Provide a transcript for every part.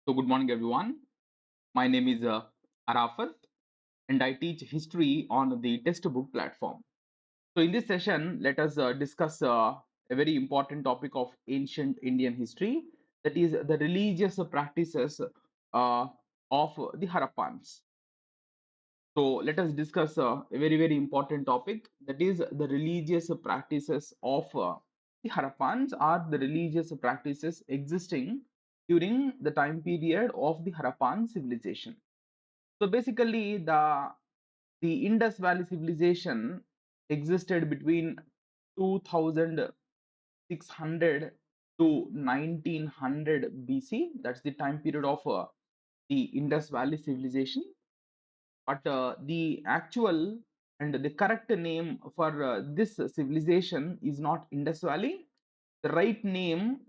So, good morning, everyone. My name is Arfath, and I teach history on the textbook platform. So, in this session, let us discuss a very important topic of ancient Indian history, that is, the religious practices of the Harappans. So, let us discuss a very important topic, that is, the religious practices of the Harappans, are the religious practices existing during the time period of the Harappan civilization. So basically, the Indus Valley Civilization existed between 2600 to 1900 BC. That's the time period of the Indus Valley Civilization. But the actual and the correct name for this civilization is not Indus Valley. The right name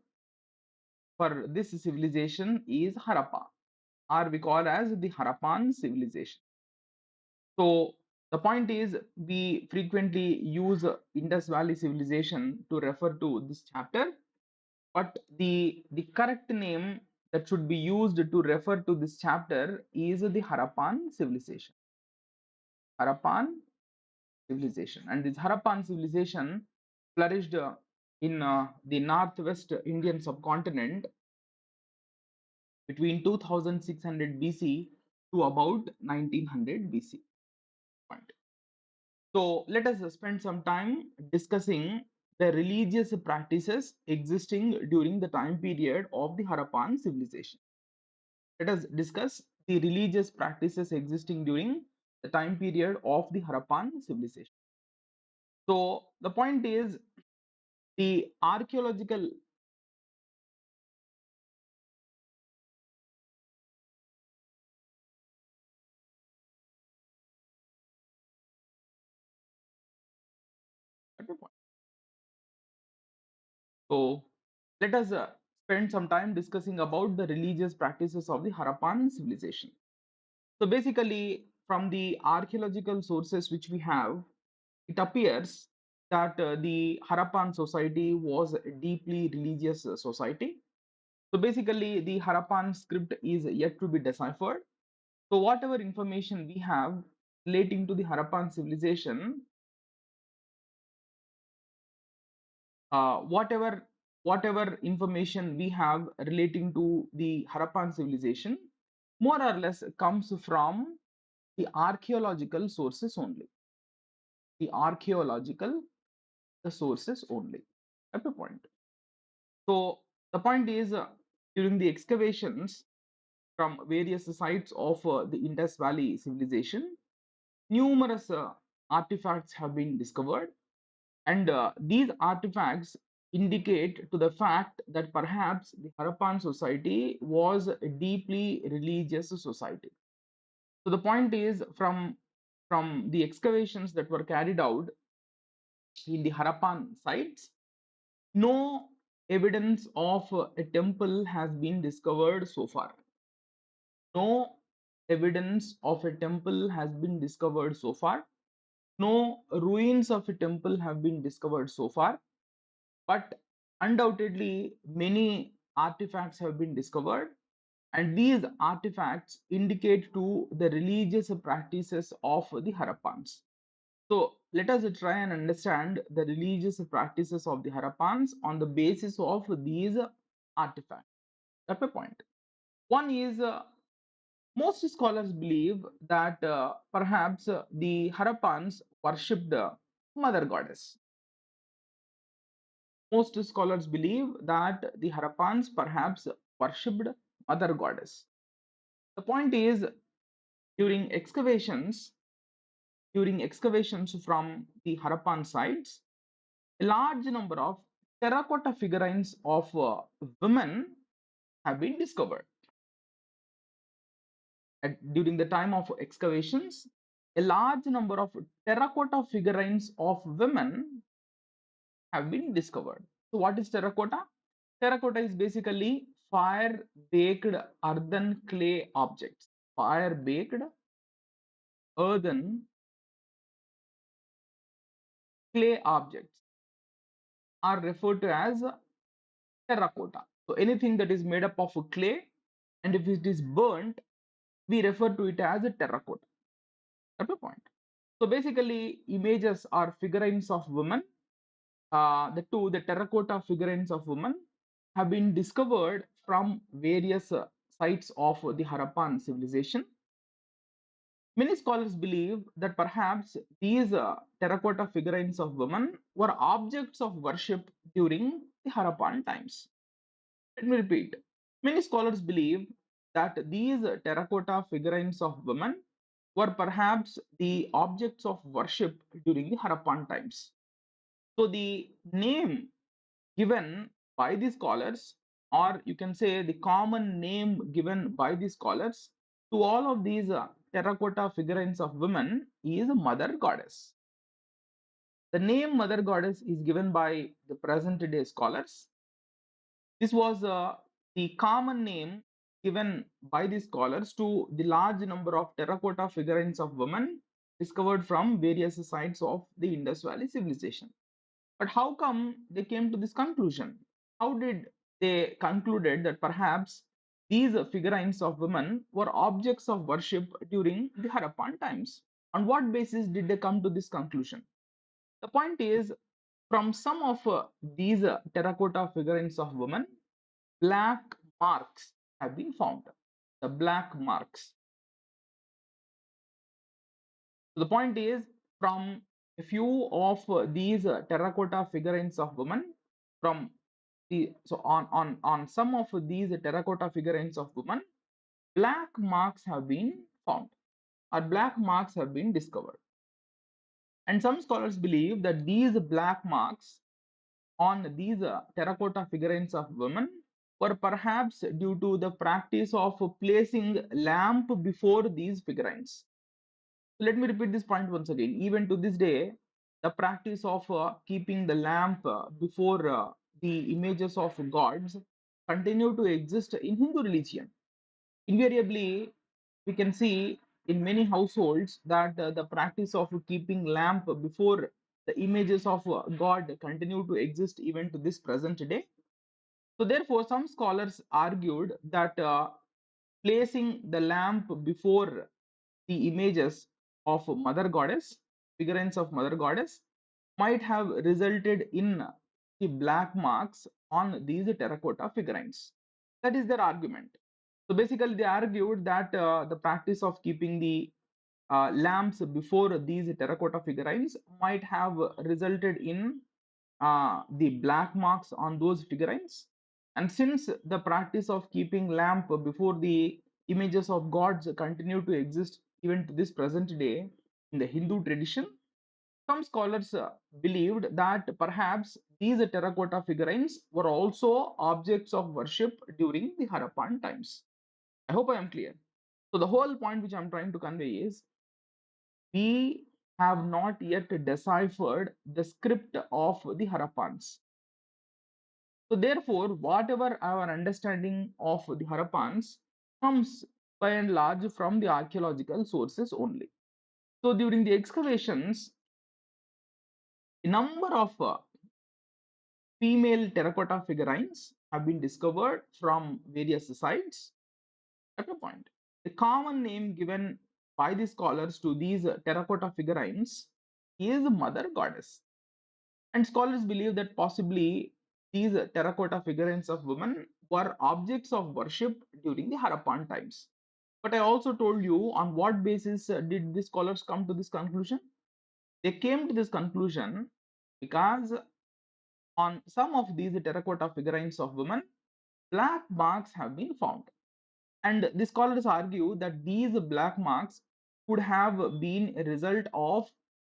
for this civilization is Harappa, or we call as the Harappan civilization. So the point is, we frequently use Indus Valley civilization to refer to this chapter, but the correct name that should be used to refer to this chapter is the Harappan civilization. Harappan civilization, and this Harappan civilization flourished in the northwest Indian subcontinent between 2600 BC to about 1900 BC. Point. So let us spend some time discussing the religious practices existing during the time period of the Harappan civilization. Let us discuss the religious practices existing during the time period of the Harappan civilization. So the point is, the archaeological so let us spend some time discussing about the religious practices of the Harappan civilization. So basically, from the archaeological sources which we have, it appears that the Harappan society was a deeply religious society. So basically, the Harappan script is yet to be deciphered. So whatever information we have relating to the Harappan civilization, whatever information we have relating to the Harappan civilization, more or less comes from the archaeological sources only. The archaeological sources only. At the point. So the point is, during the excavations from various sites of the Indus Valley civilization, numerous artifacts have been discovered, and these artifacts indicate to the fact that perhaps the Harappan society was a deeply religious society. So the point is, from the excavations that were carried out in the Harappan sites, no evidence of a temple has been discovered so far. No evidence of a temple has been discovered so far. No ruins of a temple have been discovered so far. But undoubtedly, many artifacts have been discovered, and these artifacts indicate to the religious practices of the Harappans. So let us try and understand the religious practices of the Harappans on the basis of these artifacts. That's my point. One is, most scholars believe that perhaps the Harappans worshipped Mother Goddess. Most scholars believe that the Harappans perhaps worshipped Mother Goddess. The point is, during excavations, during excavations from the Harappan sites, a large number of terracotta figurines of women have been discovered. During the time of excavations, a large number of terracotta figurines of women have been discovered. So, what is terracotta? Terracotta is basically fire baked earthen clay objects. Fire baked earthen clay objects are referred to as terracotta. So, anything that is made up of clay and if it is burnt, we refer to it as a terracotta. That's the point. So basically, images or figurines of women, the terracotta figurines of women have been discovered from various sites of the Harappan civilization. Many scholars believe that perhaps these terracotta figurines of women were objects of worship during the Harappan times. Let me repeat. Many scholars believe that these terracotta figurines of women were perhaps the objects of worship during the Harappan times. So the name given by the scholars, or you can say the common name given by the scholars to all of these terracotta figurines of women is Mother Goddess. The name Mother Goddess is given by the present day scholars. This was the common name given by the scholars to the large number of terracotta figurines of women discovered from various sites of the Indus Valley civilization. But how come they came to this conclusion? How did they concluded that perhaps these figurines of women were objects of worship during the Harappan times? On what basis did they come to this conclusion? The point is, from some of these terracotta figurines of women, black marks have been found. The black marks. So the point is, from a few of these terracotta figurines of women, from on some of these terracotta figurines of women, black marks have been found, or black marks have been discovered. And some scholars believe that these black marks on these terracotta figurines of women were perhaps due to the practice of placing lamp before these figurines. Let me repeat this point once again. Even to this day, the practice of keeping the lamp before the images of gods continue to exist in Hindu religion. Invariably, we can see in many households that the practice of keeping lamp before the images of God continue to exist even to this present day. So therefore, some scholars argued that placing the lamp before the images of Mother Goddess, figurines of Mother Goddess, might have resulted in the black marks on these terracotta figurines. That is their argument. So basically, they argued that the practice of keeping the lamps before these terracotta figurines might have resulted in the black marks on those figurines. And since the practice of keeping lamp before the images of gods continue to exist even to this present day in the Hindu tradition, some scholars believed that perhaps these terracotta figurines were also objects of worship during the Harappan times. I hope I am clear. So the whole point which I'm trying to convey is we have not yet deciphered the script of the Harappans. So therefore, whatever our understanding of the Harappans comes by and large from the archaeological sources only. So during the excavations, a number of female terracotta figurines have been discovered from various sites. At a point, the common name given by the scholars to these terracotta figurines is Mother Goddess. And scholars believe that possibly these terracotta figurines of women were objects of worship during the Harappan times. But I also told you on what basis did the scholars come to this conclusion? They came to this conclusion because on some of these terracotta figurines of women, black marks have been found. And the scholars argue that these black marks could have been a result of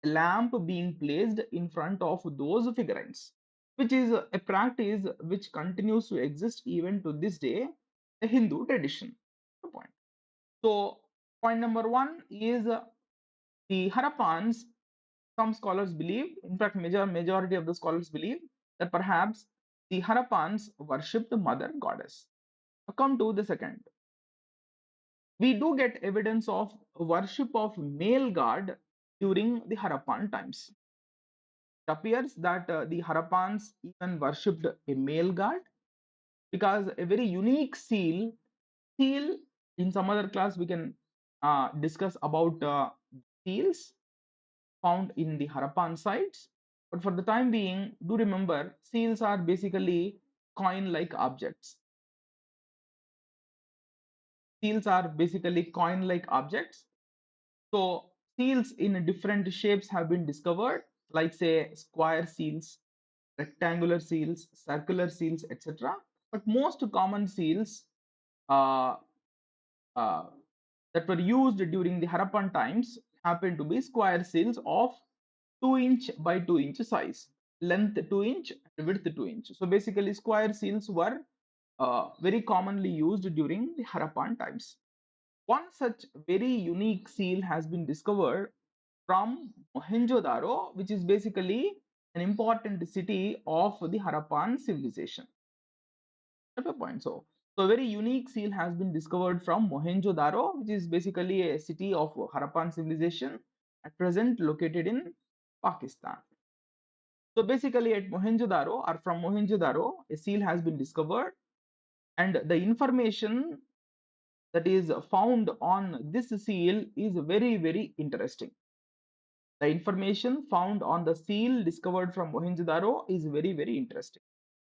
a lamp being placed in front of those figurines, which is a practice which continues to exist even to this day, the Hindu tradition. Point. So, point number one is the Harappans. Some scholars believe, in fact, majority of the scholars believe that perhaps the Harappans worshipped the Mother Goddess. Now come to the second. We do get evidence of worship of male god during the Harappan times. It appears that the Harappans even worshipped a male god because a very unique seal Seal, in some other class, we can discuss about seals found in the Harappan sites. But for the time being, do remember seals are basically coin like objects. Seals are basically coin like objects. So, seals in different shapes have been discovered, like, say, square seals, rectangular seals, circular seals, etc. But most common seals uh, uh, that were used during the Harappan times happen to be square seals of 2-inch by 2-inch size, length 2-inch and width 2-inch. So basically, square seals were very commonly used during the Harappan times. One such very unique seal has been discovered from Mohenjo-Daro, which is basically an important city of the Harappan civilization. That's the point. So a very unique seal has been discovered from Mohenjo-Daro, which is basically a city of Harappan civilization at present located in Pakistan. So basically at Mohenjo-Daro or from Mohenjo-Daro, a seal has been discovered, and the information that is found on this seal is very, very interesting. The information found on the seal discovered from Mohenjo-Daro is very, very interesting.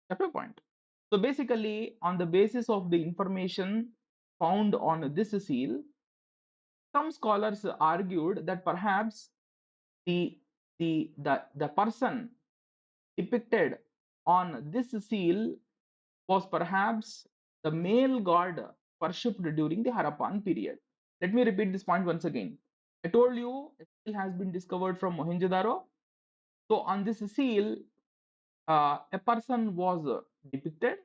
That's the point. So basically, on the basis of the information found on this seal, some scholars argued that perhaps the the person depicted on this seal was perhaps the male god worshipped during the Harappan period. Let me repeat this point once again. I told you a seal has been discovered from Mohenjo-Daro. So on this seal, a person was depicted.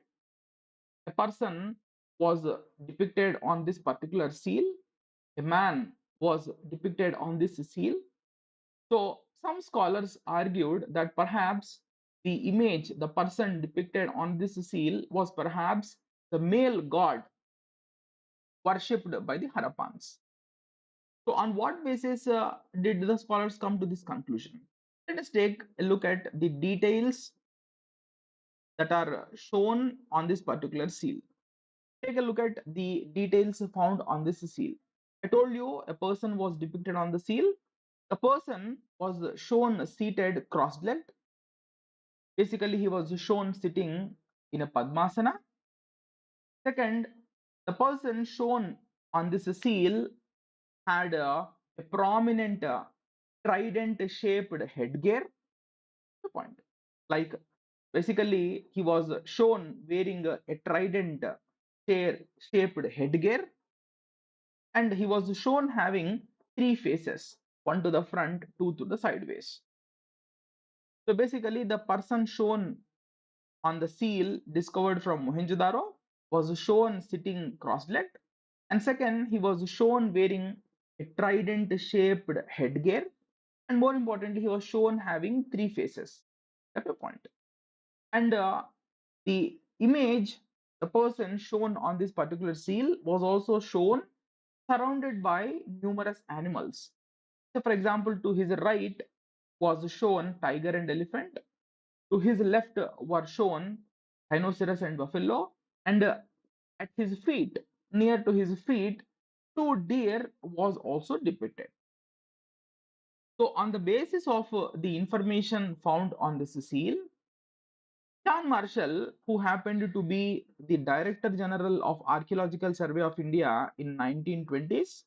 A person was depicted on this particular seal. A man was depicted on this seal. So some scholars argued that perhaps the image, the person depicted on this seal was perhaps the male god worshipped by the Harappans. So on what basis did the scholars come to this conclusion? Let us take a look at the details that are shown on this particular seal. Take a look at the details found on this seal. I told you a person was depicted on the seal. The person was shown seated cross-legged. Basically, he was shown sitting in a Padmasana. Second, the person shown on this seal had a prominent trident-shaped headgear. The point, like basically, he was shown wearing a trident-shaped headgear, and he was shown having 3 faces, one to the front, two to the sideways. So basically, the person shown on the seal discovered from Mohenjo-Daro was shown sitting cross-legged, and second, he was shown wearing a trident-shaped headgear, and more importantly, he was shown having 3 faces. That's the point. And the image, the person shown on this particular seal was also shown surrounded by numerous animals. So, for example, to his right was shown tiger and elephant. To his left were shown rhinoceros and buffalo, and at his feet, near to his feet, 2 deer was also depicted. So, on the basis of the information found on this seal, John Marshall, who happened to be the Director General of Archaeological Survey of India in 1920s,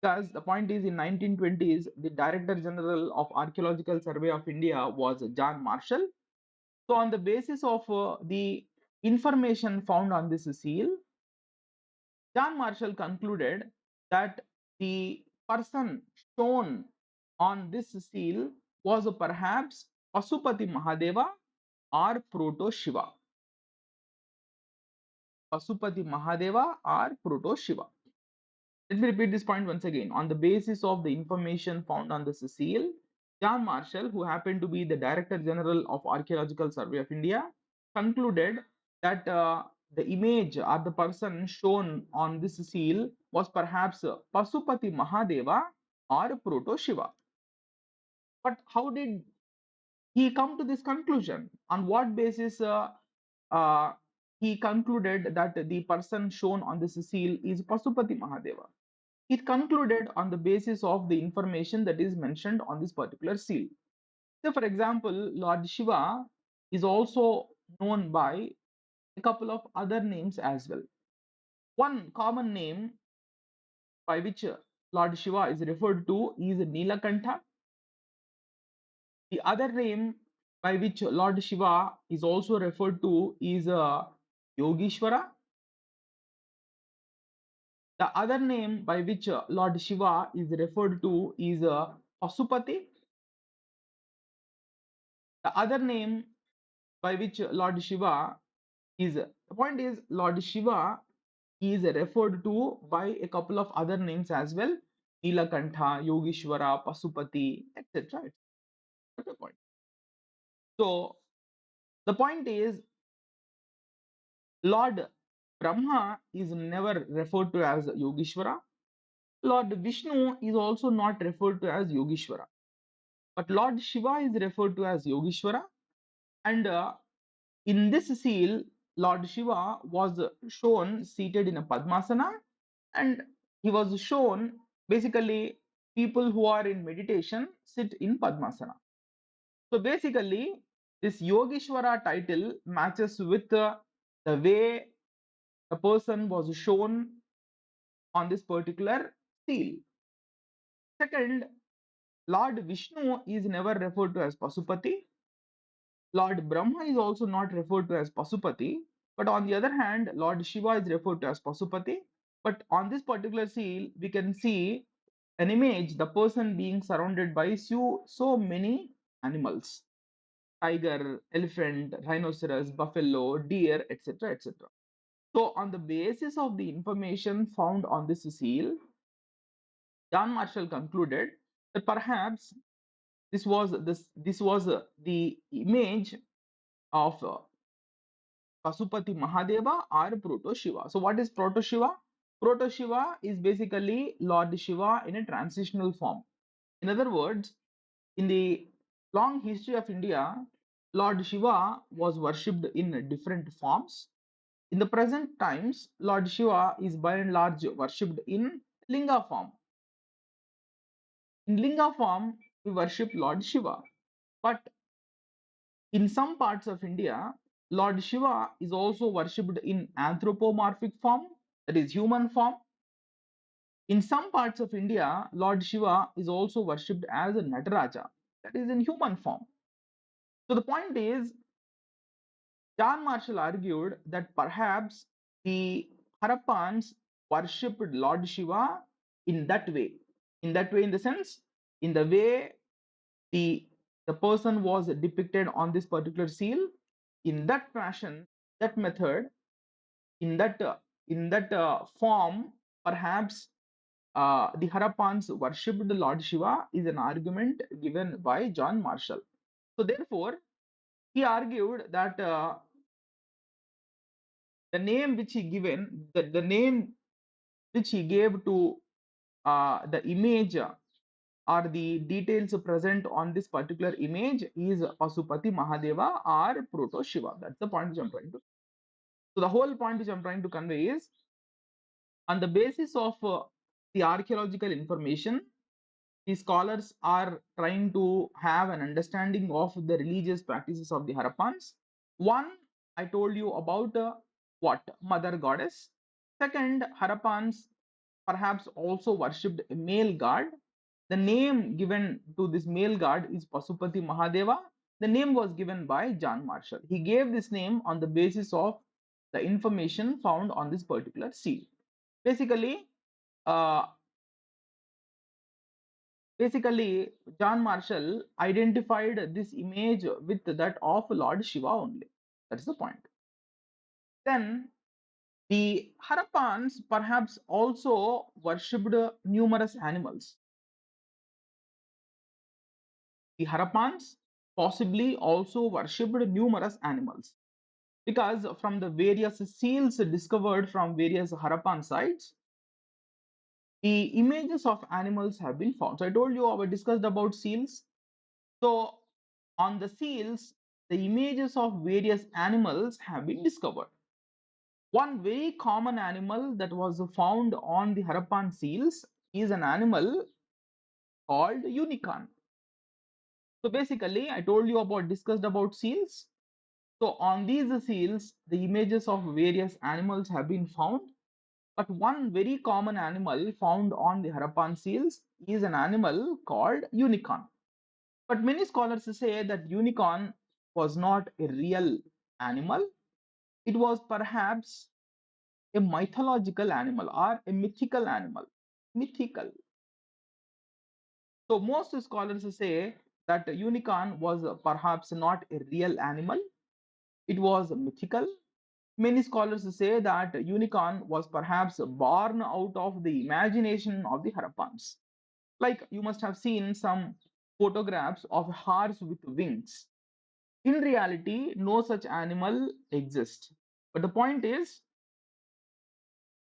because the point is in 1920s, the Director General of Archaeological Survey of India was John Marshall. So on the basis of the information found on this seal, John Marshall concluded that the person shown on this seal was perhaps Pashupati Mahadeva or Proto Shiva. Pashupati Mahadeva or Proto Shiva. Let me repeat this point once again. On the basis of the information found on this seal, John Marshall, who happened to be the Director General of Archaeological Survey of India, concluded that the image or the person shown on this seal was perhaps Pashupati Mahadeva or Proto Shiva. But how did he come to this conclusion? On what basis uh, he concluded that the person shown on this seal is Pashupati Mahadeva. It concluded on the basis of the information that is mentioned on this particular seal. So, for example, Lord Shiva is also known by a couple of other names as well. One common name by which Lord Shiva is referred to is Nilakantha. The other name by which Lord Shiva is also referred to is Yogishwara. The other name by which Lord Shiva is referred to is Pasupati. The other name by which Lord Shiva is, the point is, Lord Shiva is referred to by a couple of other names as well: Nilakantha, Yogishwara, Pasupati, etc. That's the point. So the point is, Lord Brahma is never referred to as Yogishwara. Lord Vishnu is also not referred to as Yogishwara. But Lord Shiva is referred to as Yogishwara. And in this seal, Lord Shiva was shown seated in a Padmasana, and he was shown, basically, people who are in meditation sit in Padmasana. So basically, this Yogishwara title matches with the way a person was shown on this particular seal. Second, Lord Vishnu is never referred to as Pasupati. Lord Brahma is also not referred to as Pasupati. But on the other hand, Lord Shiva is referred to as Pasupati. But on this particular seal, we can see an image, the person being surrounded by so many animals: tiger, elephant, rhinoceros, buffalo, deer, etc. etc. So, on the basis of the information found on this seal, John Marshall concluded that perhaps this was the image of Pasupati Mahadeva or Proto Shiva. So, what is Proto Shiva? Proto Shiva is basically Lord Shiva in a transitional form. In other words, in the long history of India, Lord Shiva was worshipped in different forms. In the present times, Lord Shiva is by and large worshipped in Linga form. In Linga form, we worship Lord Shiva. But in some parts of India, Lord Shiva is also worshipped in anthropomorphic form, that is, human form. In some parts of India, Lord Shiva is also worshipped as a Nataraja, that is, in human form. So the point is, John Marshall argued that perhaps the Harappans worshipped Lord Shiva in that way. In that way, in the sense, in the way the person was depicted on this particular seal, in that fashion, that method, in that form, perhaps the Harappans worshipped Lord Shiva is an argument given by John Marshall. So therefore, he argued that the name which he given, the name which he gave to the image or the details present on this particular image is Pasupati Mahadeva or Proto Shiva. That's the point which I'm trying to. So the whole point which I'm trying to convey is, on the basis of the archaeological information, the scholars are trying to have an understanding of the religious practices of the Harappans. One, I told you about what? Mother goddess. Second, Harappans perhaps also worshipped a male god. The name given to this male god is Pasupati Mahadeva. The name was given by John Marshall. He gave this name on the basis of the information found on this particular seal. Basically, uh, John Marshall identified this image with that of Lord Shiva only. That's the point. Then the Harappans perhaps also worshipped numerous animals. The Harappans possibly also worshipped numerous animals, because from the various seals discovered from various Harappan sites, the images of animals have been found. So I told you, I discussed about seals. So on the seals, the images of various animals have been discovered. One very common animal that was found on the Harappan seals is an animal called unicorn. So basically, I told you about discussed about seals. So on these seals, the images of various animals have been found. But one very common animal found on the Harappan seals is an animal called unicorn. But many scholars say that unicorn was not a real animal. It was perhaps a mythological animal or a mythical animal. Mythical. So most scholars say that unicorn was perhaps not a real animal. It was mythical. Many scholars say that unicorn was perhaps born out of the imagination of the Harappans. Like you must have seen some photographs of a horse with wings. In reality, no such animal exists. But the point is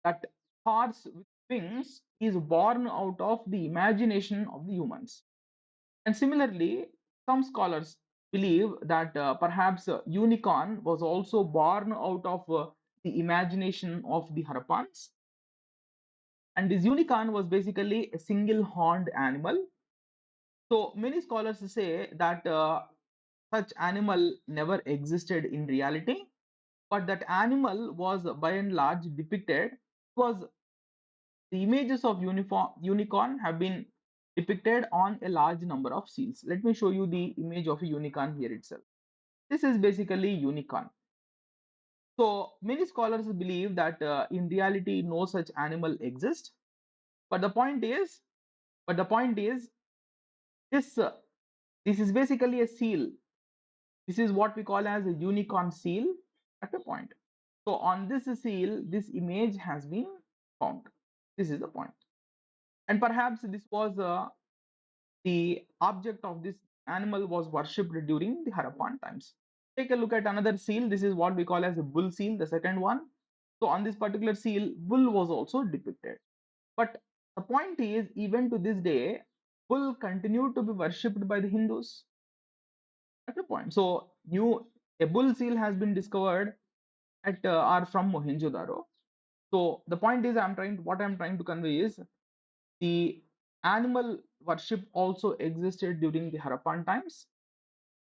that horse with wings is born out of the imagination of the humans. And similarly, some scholars believe that perhaps unicorn was also born out of the imagination of the Harappans. And this unicorn was basically a single horned animal. So many scholars say that such animal never existed in reality, but that animal was by and large depicted. Was the images of unicorn have been depicted on a large number of seals. Let me show you the image of a unicorn here itself. This is basically unicorn. So many scholars believe that in reality no such animal exists. But the point is, but the point is this this is basically a seal. This is what we call as a unicorn seal at a point. So on this seal, this image has been found. This is the point. And perhaps this was the object of this animal was worshipped during the Harappan times. Take a look at another seal. This is what we call as a bull seal, the second one. So on this particular seal, bull was also depicted. But the point is, even to this day, bull continued to be worshipped by the Hindus. At a point. So new a bull seal has been discovered at or from Mohenjo-Daro. So the point is, what I'm trying to convey is the animal worship also existed during the Harappan times,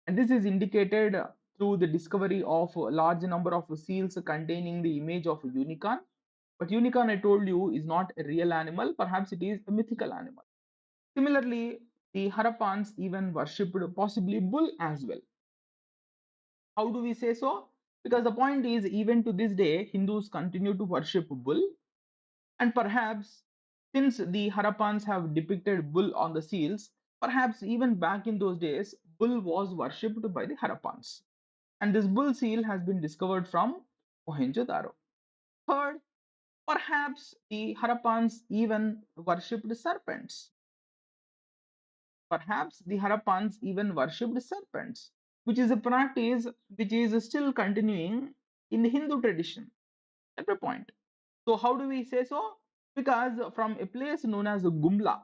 and this is indicated through the discovery of a large number of seals containing the image of a unicorn. But unicorn, I told you, is not a real animal. Perhaps it is a mythical animal. Similarly, the Harappans even worshipped possibly bull as well. How do we say so? Because the point is, even to this day, Hindus continue to worship bull, and perhaps since the Harappans have depicted bull on the seals, perhaps even back in those days, bull was worshipped by the Harappans. And this bull seal has been discovered from Mohenjo-Daro. Third, perhaps the Harappans even worshipped serpents. Perhaps the Harappans even worshipped serpents, which is a practice which is still continuing in the Hindu tradition. At a point. So how do we say so? Because from a place known as Gumla,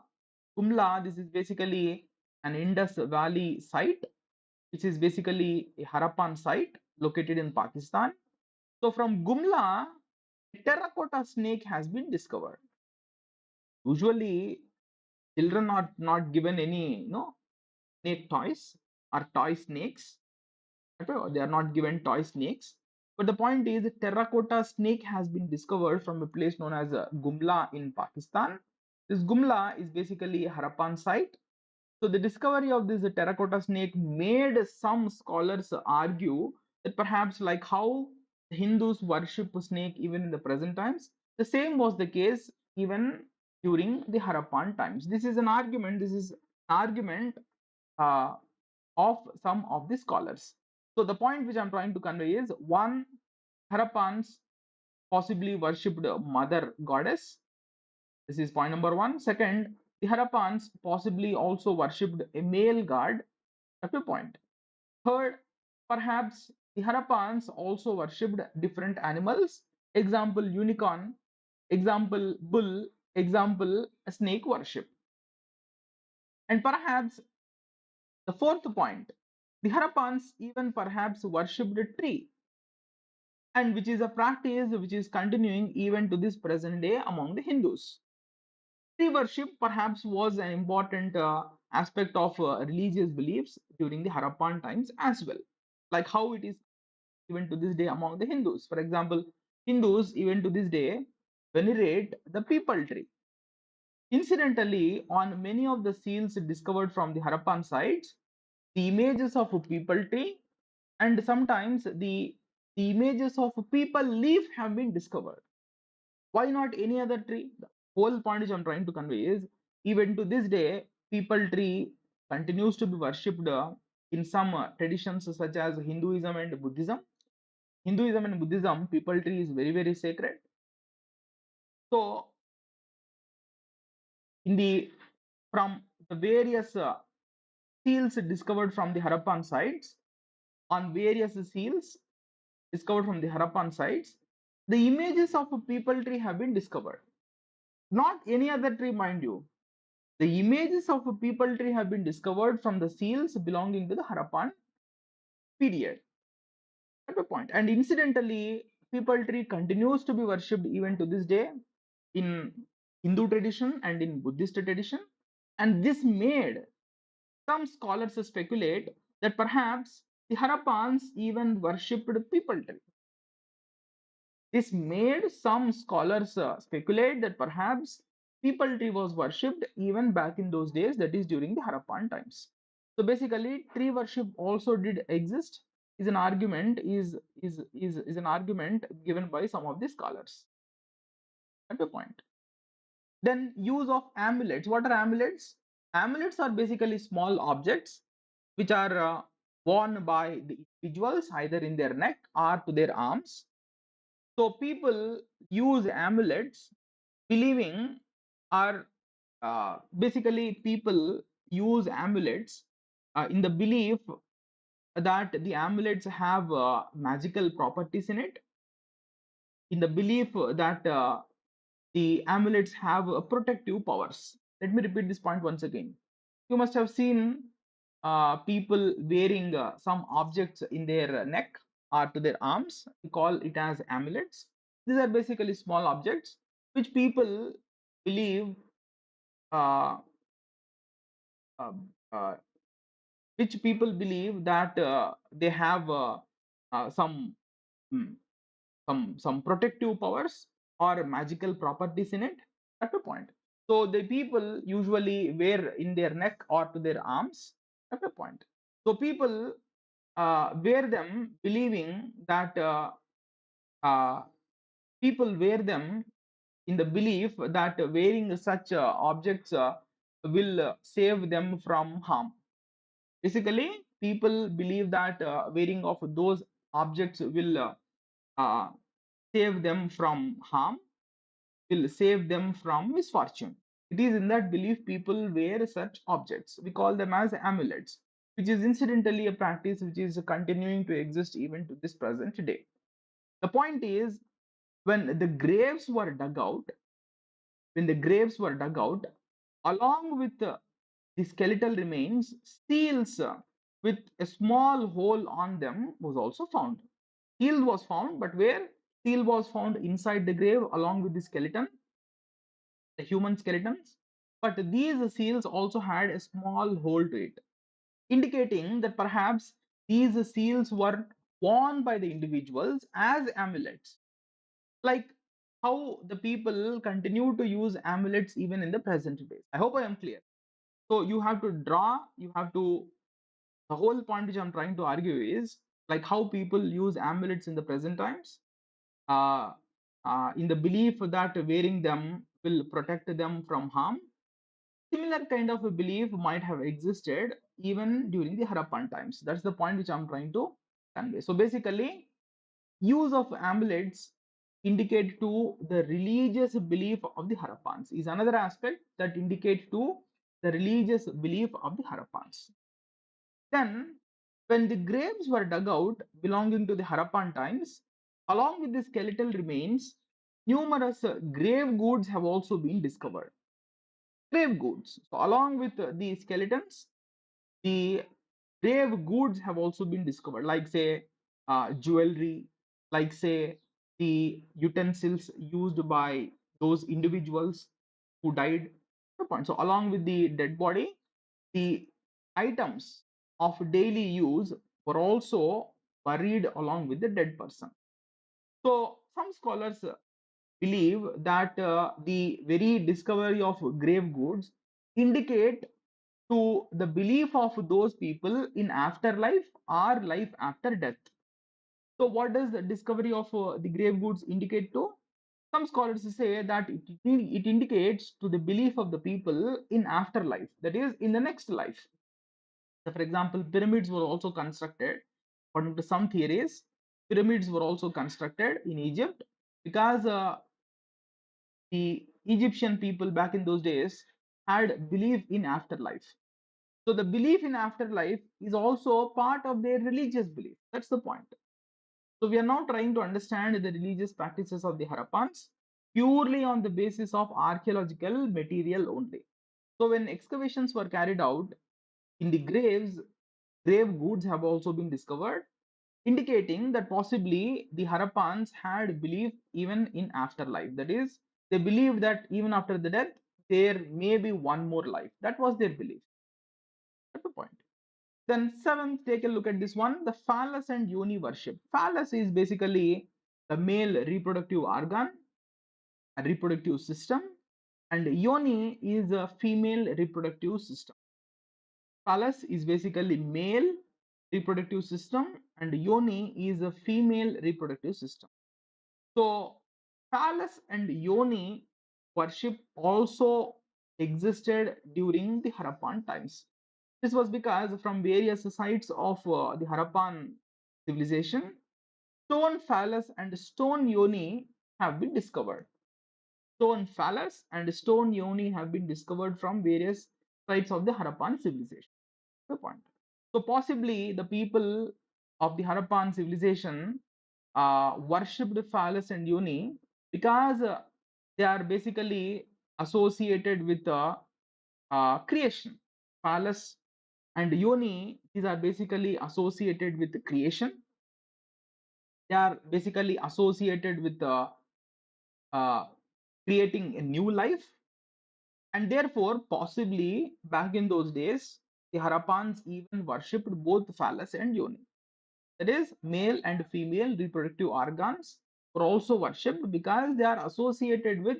Gumla, this is basically an Indus Valley site, which is basically a Harappan site located in Pakistan. So from Gumla, a terracotta snake has been discovered. Usually, children are not given any, snake toys or toy snakes. Okay? They are not given toy snakes. But the point is, a terracotta snake has been discovered from a place known as Gumla in Pakistan. This Gumla is basically a Harappan site. So the discovery of this terracotta snake made some scholars argue that perhaps like how the Hindus worship a snake even in the present times, the same was the case even during the Harappan times. This is an argument. This is an argument uh, of some of the scholars. So the point which I'm trying to convey is one, Harappans possibly worshipped a mother goddess. This is point number one. Second, the Harappans possibly also worshipped a male god. That's a point. Third, perhaps the Harappans also worshipped different animals. Example, unicorn. Example, bull. Example, snake worship. And perhaps the fourth point, the Harappans even perhaps worshipped a tree. and which is a practice which is continuing even to this present day among the Hindus. Tree worship perhaps was an important aspect of religious beliefs during the Harappan times as well, like how it is even to this day among the Hindus. For example, Hindus even to this day venerate the people tree. Incidentally, on many of the seals discovered from the Harappan sites, the images of a people tree and sometimes the images of a people leaf have been discovered. Why not any other tree? The whole point which I'm trying to convey is even to this day, people tree continues to be worshipped in some traditions such as Hinduism and Buddhism. Hinduism and Buddhism, people tree is very, very sacred. So, in the from the various seals discovered from the Harappan sites, on various seals discovered from the Harappan sites, the images of a people tree have been discovered. Not any other tree, mind you. The images of a people tree have been discovered from the seals belonging to the Harappan period. At a point. And incidentally, people tree continues to be worshipped even to this day in Hindu tradition and in Buddhist tradition. And this made some scholars speculate that perhaps the Harappans even worshipped people tree. This made some scholars speculate that perhaps people tree was worshipped even back in those days, that is during the Harappan times. So basically, tree worship also did exist. Is an argument is an argument given by some of the scholars. At the point. Then use of amulets. What are amulets? Amulets are basically small objects which are worn by the individuals either in their neck or to their arms. So people use amulets believing are basically people use amulets in the belief that the amulets have magical properties in it, in the belief that the amulets have protective powers. Let me repeat this point once again. You must have seen people wearing some objects in their neck or to their arms. We call it as amulets. These are basically small objects which people believe uh, uh, uh, which people believe that they have some mm, some protective powers or magical properties in it. At a point. So the people usually wear in their neck or to their arms. At a point. So people wear them believing that uh, people wear them in the belief that wearing such objects will save them from harm. Basically, people believe that wearing of those objects will uh, save them from harm, will save them from misfortune. It is in that belief people wear such objects. We call them as amulets, which is incidentally a practice which is continuing to exist even to this present day. The point is, when the graves were dug out, when the graves were dug out, along with the skeletal remains, seals with a small hole on them was also found. Seal was found, but where? Seal was found inside the grave along with the skeleton, the human skeletons. But these seals also had a small hole to it, indicating that perhaps these seals were worn by the individuals as amulets, like how the people continue to use amulets even in the present days. I hope I am clear. So you have to draw, you have to, the whole point which I'm trying to argue is like how people use amulets in the present times, uh, in the belief that wearing them will protect them from harm. Similar kind of a belief might have existed even during the Harappan times. That's the point which I'm trying to convey. So basically, use of amulets indicate to the religious belief of the Harappans is another aspect that indicate to the religious belief of the Harappans. Then, when the graves were dug out belonging to the Harappan times, along with the skeletal remains, numerous grave goods have also been discovered. Grave goods. So, along with the skeletons, the grave goods have also been discovered, like say jewelry, like say the utensils used by those individuals who died. The point. So along with the dead body, the items of daily use were also buried along with the dead person. So some scholars believe that the very discovery of grave goods indicate to the belief of those people in afterlife or life after death. So what does the discovery of the grave goods indicate to? Some scholars say that it indicates to the belief of the people in afterlife, that is, in the next life. So, for example, pyramids were also constructed. According to some theories, pyramids were also constructed in Egypt because the Egyptian people back in those days had belief in afterlife. So the belief in afterlife is also part of their religious belief. That's the point. So we are now trying to understand the religious practices of the Harappans purely on the basis of archaeological material only. So when excavations were carried out in the graves, grave goods have also been discovered, indicating that possibly the Harappans had belief even in afterlife. That is, they believed that even after the death, there may be one more life. That was their belief. That's the point. Then seventh, take a look at this one, the phallus and yoni worship. Phallus is basically the male reproductive organ, a reproductive system, and yoni is a female reproductive system. Phallus is basically male reproductive system and yoni is a female reproductive system. So phallus and yoni worship also existed during the Harappan times. This was because from various sites of the Harappan civilization, stone phallus and stone yoni have been discovered. Stone phallus and stone yoni have been discovered from various sites of the Harappan civilization. The point. So possibly the people of the Harappan civilization worshipped phallus and yoni because they are basically associated with creation. Phallus and yoni, these are basically associated with creation. They are basically associated with uh, creating a new life, and therefore possibly back in those days the Harappans even worshipped both phallus and yoni. That is, male and female reproductive organs were also worshipped because they are associated with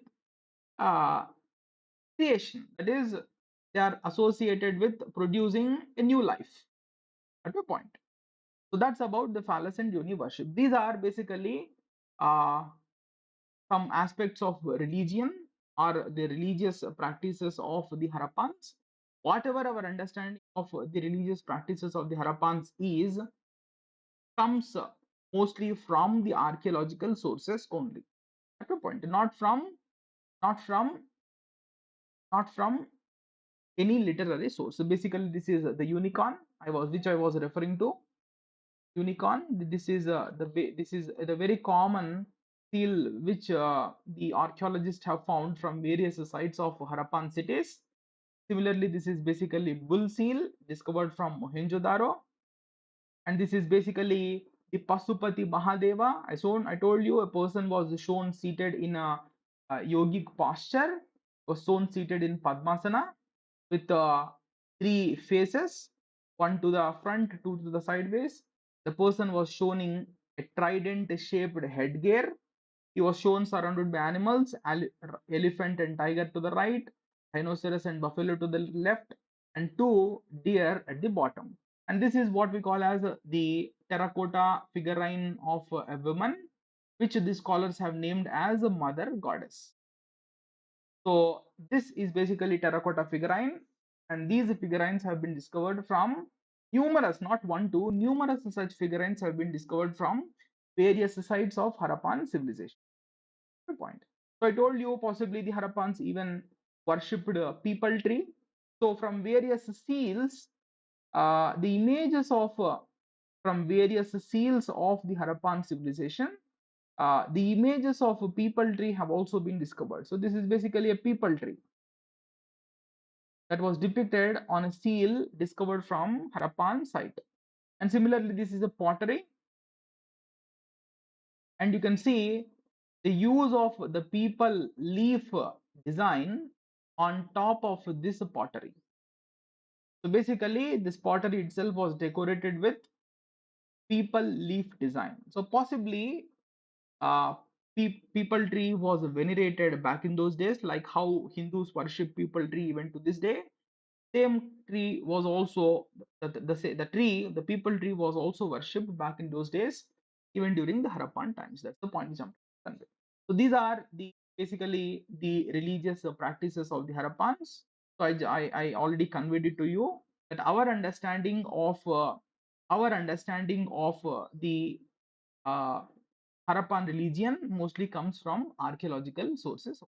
uh, creation. That is, they are associated with producing a new life. At a point. So that's about the phallus and yoni worship. These are basically uh, some aspects of religion or the religious practices of the Harappans. Whatever our understanding of the religious practices of the Harappans is, comes mostly from the archaeological sources only. At a point, not from, not from any literary source. So basically, this is the unicorn which I was referring to. Unicorn. This is this is the very common seal which the archaeologists have found from various sites of Harappan cities. Similarly, this is basically bull seal discovered from Mohenjo-Daro, and this is basically the Pashupati Mahadeva. I told you a person was shown seated in a yogic posture, was shown seated in Padmasana with three faces, one to the front, two to the sideways. The person was showing a trident shaped headgear. He was shown surrounded by animals, elephant and tiger to the right, rhinoceros and buffalo to the left, and two deer at the bottom. And this is what we call as the terracotta figurine of a woman, which the scholars have named as a mother goddess. So this is basically terracotta figurine, and these figurines have been discovered from numerous, not one, two, numerous such figurines have been discovered from various sites of Harappan civilization. Good point. So I told you possibly the Harappans even worshipped a people tree. So from various seals, the images of from various seals of the Harappan civilization, the images of a people tree have also been discovered. So this is basically a people tree that was depicted on a seal discovered from Harappan site. And similarly, this is a pottery. And you can see the use of the people leaf design on top of this pottery. So basically, this pottery itself was decorated with people leaf design. So possibly, uh, people tree was venerated back in those days, like how Hindus worship people tree even to this day. Same tree was also the tree, the people tree was also worshipped back in those days, even during the Harappan times. That's the point which I'm trying to convey. So these are the basically the religious practices of the Harappans. So I already conveyed it to you that our understanding of the uh, Harappan religion mostly comes from archaeological sources.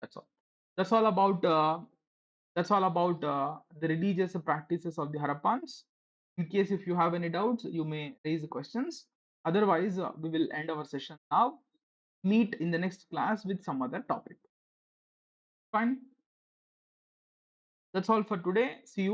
That's all. That's all about the religious practices of the Harappans. In case if you have any doubts, you may raise the questions. Otherwise, we will end our session now. Meet in the next class with some other topic. Fine. That's all for today. See you.